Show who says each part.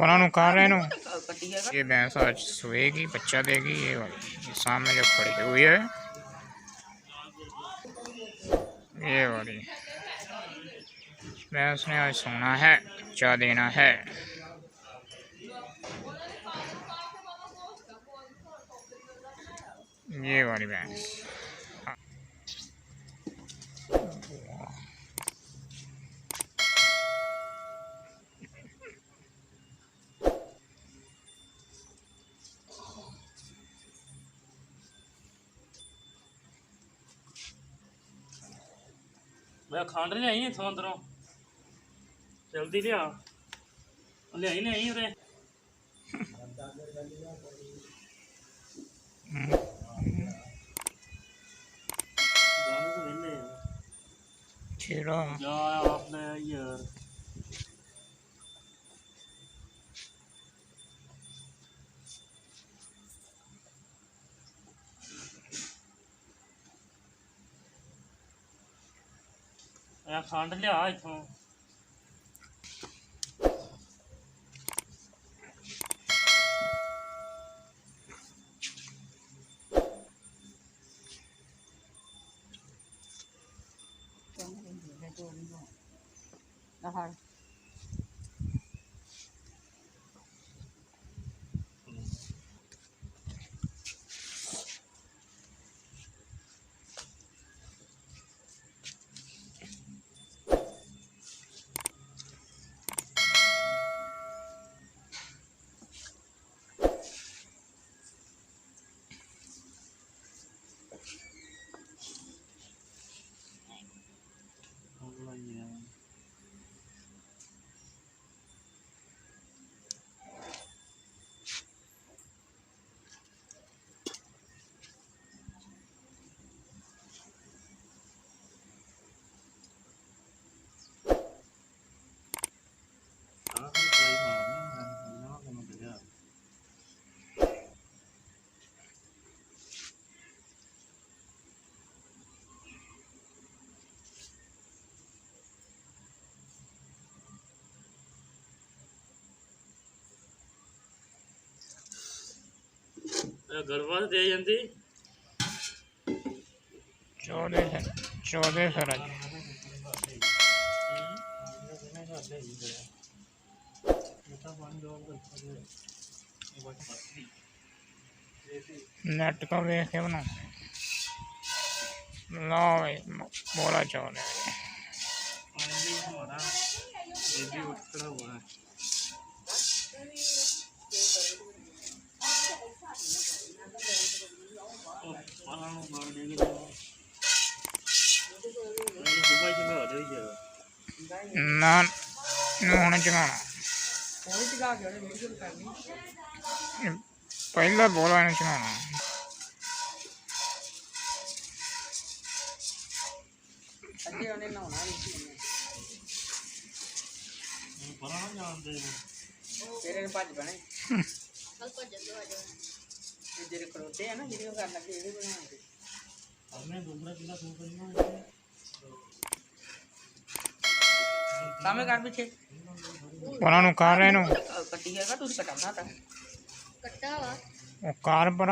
Speaker 1: उन्होंने कहा रहे नो ये भैंस आज सोएगी, बच्चा देगी। ये वाली सामने जो खड़ी हुई है, ये वाली भैंस ने आज सोना है, बच्चा देना है। ये वाली भैंस
Speaker 2: मैं खंड लियाई इथों अंदरों जल्दी लिया लियाई उरे
Speaker 1: चलो
Speaker 2: जा आपने यार खंड लिया इथों गड़बड़ दे जाती
Speaker 1: 14 सर नेट तो देख के बना लो भाई बोला चौल ना होने चलाना पहला बोला नहीं चलाना उन्होंने कहा रहे नो कार पर